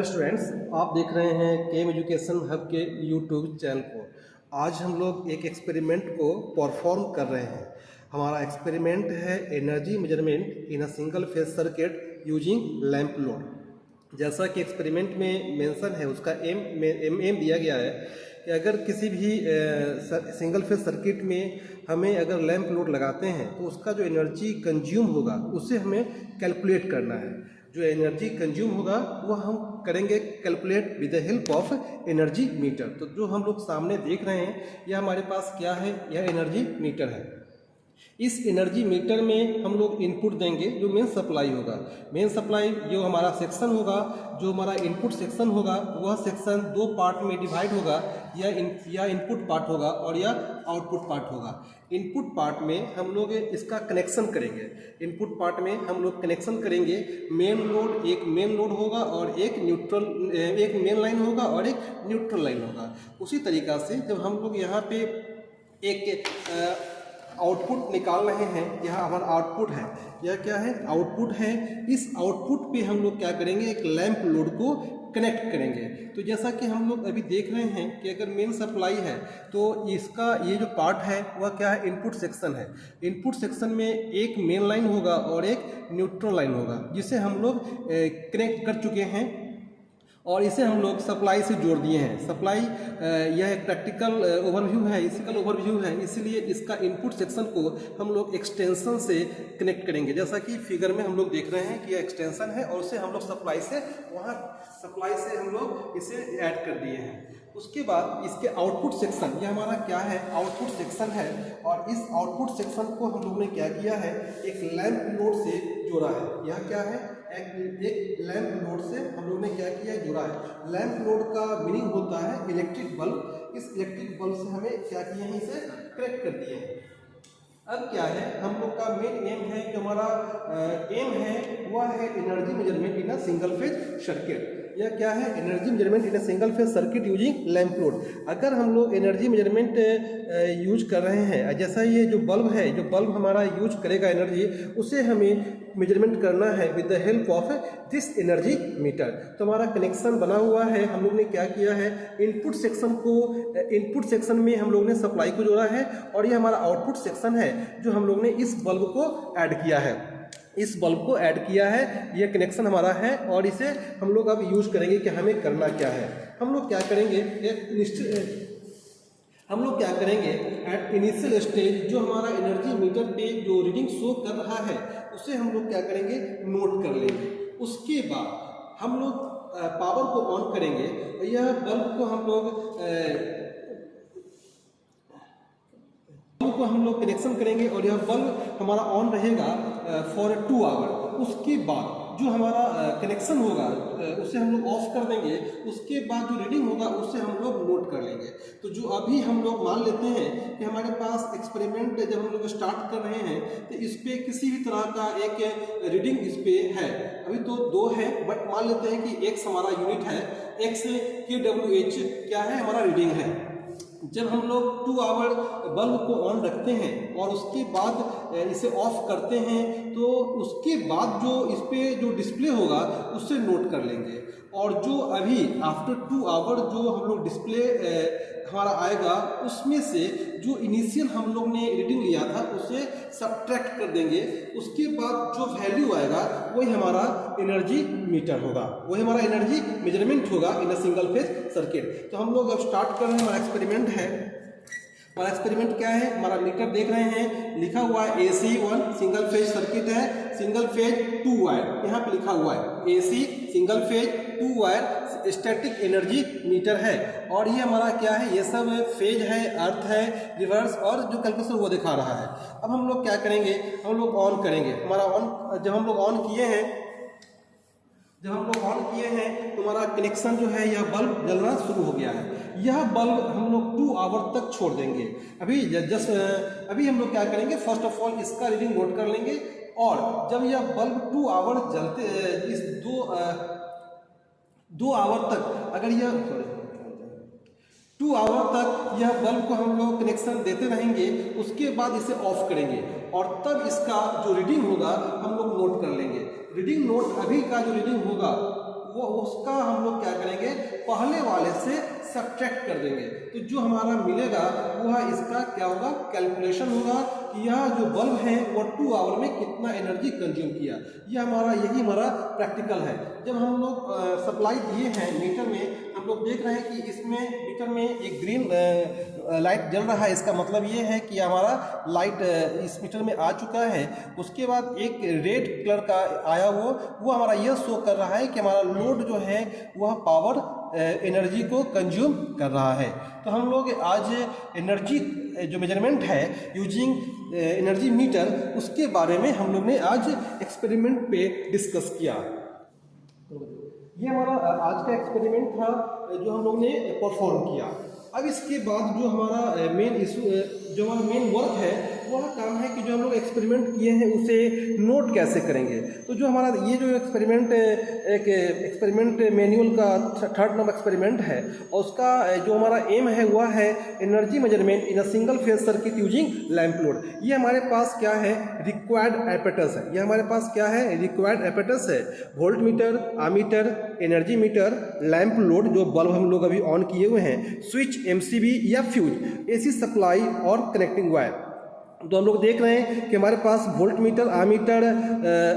Students, आप देख रहे हैं केम एजुकेशन हब के यूट्यूब चैनल को। आज हम लोग एक एक्सपेरिमेंट को परफॉर्म कर रहे हैं। हमारा एक्सपेरिमेंट है energy measurement in a single phase circuit using lamp load. जैसा कि एक्सपेरिमेंट में मेंशन है, उसका एम दिया गया है कि अगर किसी भी सिंगल फेज सर्किट में हमें अगर लैंप लोड लगाते हैं तो उसका जो एनर्जी कंज्यूम होगा उसे हमें कैलकुलेट करना है। जो एनर्जी कंज्यूम होगा वह हम करेंगे calculate with the help of energy metre. तो जो हम लोग सामने देख रहे हैं यह हमारे पास क्या है, यह एनर्जी मीटर है। इस एनर्जी मीटर में हम लोग इनपुट देंगे जो मेन सप्लाई होगा। मेन सप्लाई जो हमारा सेक्शन होगा, जो हमारा इनपुट सेक्शन होगा, वह सेक्शन दो पार्ट में डिवाइड होगा। या इनपुट पार्ट होगा और या आउटपुट पार्ट होगा। इनपुट पार्ट में हम लोग इसका कनेक्शन करेंगे। इनपुट पार्ट में हम लोग कनेक्शन करेंगे। एक मेन लोड होगा और एक मेन लाइन होगा और एक न्यूट्रल लाइन होगा। उसी तरीक़ा से जब हम लोग यहाँ पे एक आउटपुट निकाल रहे हैं, यह हमारा आउटपुट है। यह क्या है? आउटपुट है। इस आउटपुट पे हम लोग क्या करेंगे, एक लैंप लोड को कनेक्ट करेंगे। तो जैसा कि हम लोग अभी देख रहे हैं कि अगर मेन सप्लाई है तो इसका ये जो पार्ट है वह क्या है, इनपुट सेक्शन है। इनपुट सेक्शन में एक मेन लाइन होगा और एक न्यूट्रल लाइन होगा, जिसे हम लोग कनेक्ट कर चुके हैं और इसे हम लोग सप्लाई से जोड़ दिए हैं। सप्लाई यह एक प्रैक्टिकल ओवरव्यू है, फिजिकल ओवरव्यू है, इसलिए इसका इनपुट सेक्शन को हम लोग एक्सटेंशन से कनेक्ट करेंगे। जैसा कि फिगर में हम लोग देख रहे हैं कि यह एक्सटेंशन है और उसे हम लोग सप्लाई से हम लोग इसे ऐड कर दिए हैं। उसके बाद इसके आउटपुट सेक्शन, यह हमारा क्या है, आउटपुट सेक्शन है। और इस आउटपुट सेक्शन को हम लोग ने क्या किया है, एक लैंप लोड से जोड़ा है। यह क्या है, एक लैंप लोड से हम लोग ने क्या किया है, जुड़ा है। लैंप लोड का मीनिंग होता है इलेक्ट्रिक बल्ब। इस इलेक्ट्रिक बल्ब से हमें क्या किए हैं, इसे कनेक्ट कर दिए हैं। अब क्या है, हम लोग का मेन एम है, जो हमारा एम है वह है energy measurement in a single phase circuit. यह क्या है, energy measurement in a single phase circuit using lamp load. अगर हम लोग एनर्जी मेजरमेंट यूज कर रहे हैं, जैसा ये जो बल्ब है, जो बल्ब हमारा यूज करेगा एनर्जी, उसे हमें मेजरमेंट करना है with the help of this energy meter. तो हमारा कनेक्शन बना हुआ है। हम लोग ने क्या किया है, इनपुट सेक्शन में हम लोग ने सप्लाई को जोड़ा है और ये हमारा आउटपुट सेक्शन है जो हम लोग ने इस बल्ब को ऐड किया है। इस बल्ब को ऐड किया है, ये कनेक्शन हमारा है और इसे हम लोग अब यूज करेंगे कि हमें करना क्या है। हम लोग क्या करेंगे, एट इनिशियल स्टेज जो हमारा एनर्जी मीटर पे जो रीडिंग शो कर रहा है उसे हम लोग क्या करेंगे, नोट कर लेंगे। उसके बाद हम लोग पावर को ऑन करेंगे। यह बल्ब को हम लोग कनेक्शन करेंगे और यह बल्ब हमारा ऑन रहेगा फॉर 2 आवर। उसके बाद जो हमारा कनेक्शन होगा उसे हम लोग ऑफ कर देंगे। उसके बाद जो रीडिंग होगा उसे हम लोग नोट कर लेंगे। तो जो अभी हम लोग मान लेते हैं कि हमारे पास एक्सपेरिमेंट जब हम लोग स्टार्ट कर रहे हैं तो इस पे किसी भी तरह का एक रीडिंग इस पे है। अभी तो 2 है, बट मान लेते हैं कि x हमारा यूनिट है, x kWh क्या है, हमारा रीडिंग है। जब हम लोग 2 आवर बल्ब को ऑन रखते हैं और उसके बाद इसे ऑफ करते हैं तो उसके बाद जो इस पे जो डिस्प्ले होगा उससे नोट कर लेंगे। और जो अभी आफ्टर 2 आवर जो हम लोग डिस्प्ले हमारा आएगा उसमें से जो इनिशियल हम लोग ने रीडिंग लिया था उसे सब्ट्रैक्ट कर देंगे। उसके बाद जो वैल्यू आएगा वही हमारा एनर्जी मीटर होगा, वही हमारा एनर्जी मेजरमेंट होगा इन अ सिंगल फेज सर्किट। तो हम लोग अब स्टार्ट कर रहे हैं, हमारा एक्सपेरिमेंट है। हमारा एक्सपेरिमेंट क्या है, हमारा मीटर देख रहे हैं, लिखा हुआ है AC1 सिंगल फेज सर्किट है, सिंगल फेज 2 वायर यहाँ पे लिखा हुआ है। AC single phase 2 wire static energy meter है। और ये हमारा क्या है, ये सब फेज है, अर्थ है, रिवर्स और जो कैलकुलेशन वो दिखा रहा है। अब हम लोग क्या करेंगे, हम लोग ऑन करेंगे। जब हम लोग ऑन किए हैं तो हमारा कनेक्शन जो है, यह बल्ब जलना शुरू हो गया है। यह बल्ब हम लोग 2 आवर तक छोड़ देंगे। अभी हम लोग क्या करेंगे, फर्स्ट ऑफ ऑल इसका रीडिंग नोट कर लेंगे और जब यह बल्ब 2 आवर जलते, इस 2 आवर तक अगर यह 2 आवर तक यह बल्ब को हम लोग कनेक्शन देते रहेंगे, उसके बाद इसे ऑफ करेंगे और तब इसका जो रीडिंग होगा हम लोग नोट कर लेंगे। रीडिंग नोट अभी का जो रीडिंग होगा वो उसका हम लोग क्या करेंगे, पहले वाले से सब्ट्रैक्ट कर देंगे। तो जो हमारा मिलेगा वह इसका क्या होगा, कैलकुलेशन होगा कि यह जो बल्ब है वो 2 आवर में कितना एनर्जी कंज्यूम किया। यही हमारा प्रैक्टिकल है। जब हम लोग सप्लाई दिए हैं मीटर में, हम लोग देख रहे हैं कि इसमें मीटर में एक ग्रीन लाइट जल रहा है, इसका मतलब ये है कि हमारा लाइट इस मीटर में आ चुका है। उसके बाद एक रेड कलर का आया वो हमारा यह शो कर रहा है कि हमारा लोड जो है वह पावर एनर्जी को कंज्यूम कर रहा है। तो हम लोग आज एनर्जी जो मेजरमेंट है यूजिंग एनर्जी मीटर, उसके बारे में हम लोग ने आज एक्सपेरिमेंट पे डिस्कस किया। ये हमारा आज का एक्सपेरिमेंट था जो हम लोग ने परफॉर्म किया। अब इसके बाद जो हमारा मेन इशू, जो हमारा मेन वर्क है, वह काम है कि जो हम लोग एक्सपेरिमेंट किए हैं उसे नोट कैसे करेंगे। तो जो हमारा ये जो एक्सपेरिमेंट एक एक्सपेरिमेंट मैनुअल का 3rd नंबर एक्सपेरिमेंट है, और उसका जो हमारा एम है वह है energy measurement in a single phase circuit using lamp load. ये हमारे पास क्या है, रिक्वायर्ड एपेटस है। ये हमारे पास क्या है, रिक्वायर्ड एपेटस है। Volt meter, ammeter, energy meter, lamp load जो बल्ब हम लोग अभी ऑन किए हुए हैं, स्विच, एमसीबी या फ्यूज, एसी सप्लाई और कनेक्टिंग वायर। तो हम लोग देख रहे हैं कि हमारे पास वोल्ट मीटर, आमीटर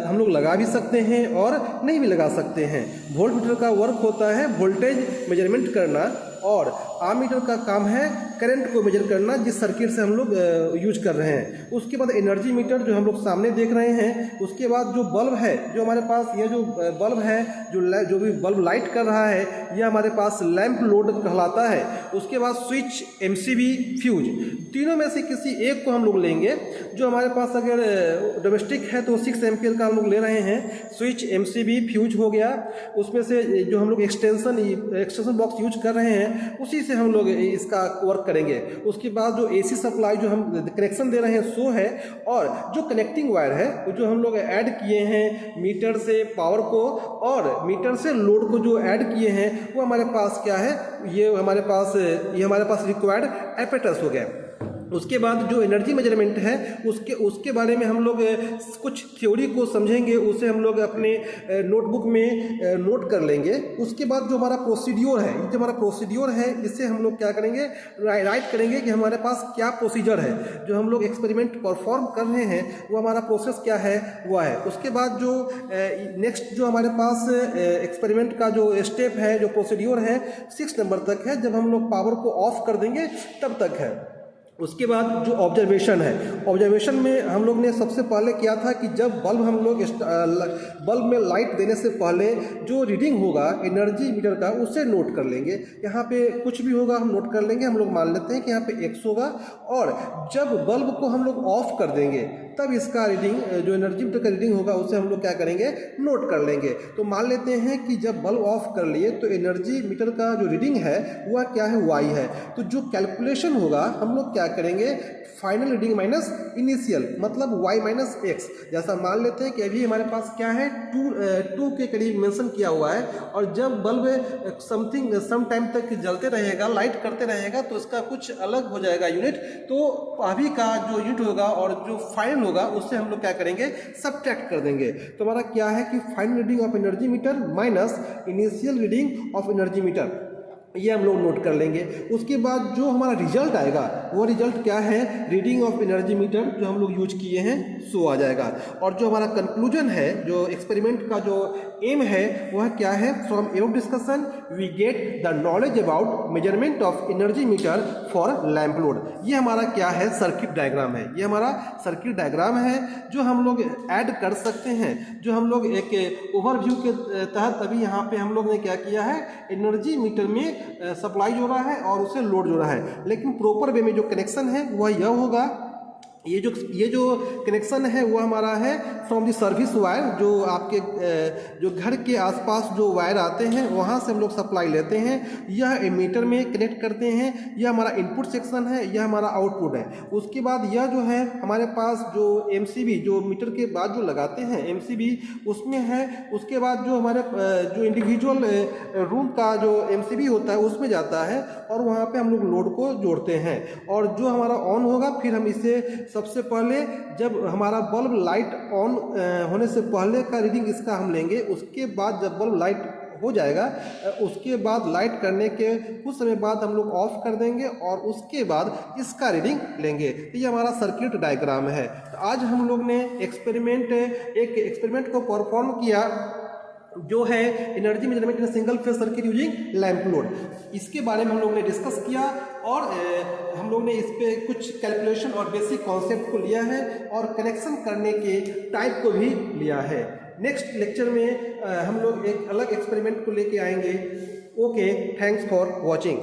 हम लोग लगा भी सकते हैं और नहीं भी लगा सकते हैं। वोल्ट मीटर का वर्क होता है वोल्टेज मेजरमेंट करना, और आमीटर का काम है करंट को मेजर करना जिस सर्किट से हम लोग यूज कर रहे हैं। उसके बाद एनर्जी मीटर जो हम लोग सामने देख रहे हैं। उसके बाद जो बल्ब है, जो हमारे पास ये जो बल्ब है, जो भी बल्ब लाइट कर रहा है, यह हमारे पास लैंप लोड कहलाता है। उसके बाद स्विच, एमसीबी, फ्यूज, तीनों में से किसी एक को हम लोग लेंगे। जो हमारे पास अगर डोमेस्टिक है तो 6 एम्पियर का हम लोग ले रहे हैं। स्विच, एमसीबी, फ्यूज हो गया। उसमें से जो हम लोग एक्सटेंशन बॉक्स यूज कर रहे हैं उसी से हम लोग इसका वर्क करेंगे। उसके बाद जो एसी सप्लाई जो हम कनेक्शन दे रहे हैं सो है, और जो कनेक्टिंग वायर है जो हम लोग ऐड किए हैं मीटर से पावर को और मीटर से लोड को जो ऐड किए हैं, वो हमारे पास क्या है, ये हमारे पास रिक्वायर्ड एपेटस हो गया। उसके बाद जो एनर्जी मेजरमेंट है उसके बारे में हम लोग कुछ थ्योरी को समझेंगे, उसे हम लोग अपने नोटबुक में नोट कर लेंगे। उसके बाद जो हमारा प्रोसीड्योर है इसे हम लोग क्या करेंगे, राइट करेंगे कि हमारे पास क्या प्रोसीजर है, जो हम लोग एक्सपेरिमेंट परफॉर्म कर रहे हैं वो हमारा प्रोसेस क्या है वह है। उसके बाद जो नेक्स्ट जो हमारे पास एक्सपेरिमेंट का जो स्टेप है, जो प्रोसीड्योर है 6 नंबर तक है, जब हम लोग पावर को ऑफ कर देंगे तब तक है। उसके बाद जो ऑब्जर्वेशन है, ऑब्जर्वेशन में हम लोग ने सबसे पहले किया था कि जब बल्ब में लाइट देने से पहले जो रीडिंग होगा एनर्जी मीटर का उसे नोट कर लेंगे। यहाँ पे कुछ भी होगा हम नोट कर लेंगे। हम लोग मान लेते हैं कि यहाँ पे x होगा, और जब बल्ब को हम लोग ऑफ कर देंगे तब इसका रीडिंग, जो एनर्जी मीटर का रीडिंग होगा उसे हम लोग क्या करेंगे, नोट कर लेंगे। तो मान लेते हैं कि जब बल्ब ऑफ कर लिए तो एनर्जी मीटर का जो रीडिंग है वह क्या है, y है। तो जो कैलकुलेशन होगा हम लोग क्या करेंगे, फाइनल रीडिंग माइनस इनिशियल, मतलब y माइनस एक्स। जैसा मान लेते हैं कि अभी हमारे पास क्या है, 2 के करीब मेंशन किया हुआ है, और जब बल्ब सम टाइम तक जलते रहेगा, लाइट करते रहेगा, तो इसका कुछ अलग हो जाएगा यूनिट। तो अभी का जो यूनिट होगा और जो फाइनल होगा उससे हम लोग क्या करेंगे, सब्ट्रैक्ट कर देंगे। तो हमारा क्या है कि final reading of energy metre minus initial reading of energy metre, ये हम लोग नोट कर लेंगे। उसके बाद जो हमारा रिजल्ट आएगा वो रिजल्ट क्या है, रीडिंग ऑफ एनर्जी मीटर जो हम लोग यूज किए हैं सो आ जाएगा। और जो हमारा कंक्लूजन है, जो एक्सपेरिमेंट का जो एम है वह क्या है, from above discussion we get the knowledge about measurement of energy meter for lamp load. ये हमारा क्या है, सर्किट डायग्राम है। ये हमारा सर्किट डायग्राम है जो हम लोग ऐड कर सकते हैं, जो हम लोग एक ओवरव्यू के तहत अभी यहाँ पे हम लोग ने क्या किया है, एनर्जी मीटर में सप्लाई जो रहा है और उसे लोड जो रहा है। लेकिन प्रॉपर वे में जो कनेक्शन है वह यह होगा, ये जो कनेक्शन है वो हमारा है फ्रॉम द सर्विस वायर, जो आपके जो घर के आसपास जो वायर आते हैं वहाँ से हम लोग सप्लाई लेते हैं। यह मीटर में कनेक्ट करते हैं। यह हमारा इनपुट सेक्शन है, यह हमारा आउटपुट है। उसके बाद यह जो है हमारे पास जो एमसीबी, जो मीटर के बाद जो लगाते हैं एमसीबी, उसमें है। उसके बाद जो हमारे जो इंडिविजुअल रूम का जो एमसीबी होता है उसमें जाता है, और वहाँ पे हम लोग लोड को जोड़ते हैं। और जो हमारा ऑन होगा, फिर हम इसे सबसे पहले जब हमारा बल्ब लाइट ऑन होने से पहले का रीडिंग इसका हम लेंगे। उसके बाद जब बल्ब लाइट हो जाएगा उसके बाद लाइट करने के कुछ समय बाद हम लोग ऑफ कर देंगे और उसके बाद इसका रीडिंग लेंगे। तो ये हमारा सर्किट डायग्राम है। तो आज हम लोग ने एक एक्सपेरिमेंट को परफॉर्म किया जो है energy measurement in single phase circuit using lamp load. इसके बारे में हम लोग ने डिस्कस किया और हम लोग ने इस पे कुछ कैलकुलेशन और बेसिक कॉन्सेप्ट को लिया है और कनेक्शन करने के टाइप को भी लिया है। नेक्स्ट लेक्चर में हम लोग एक अलग एक्सपेरिमेंट को लेके आएंगे। Okay, thanks for watching.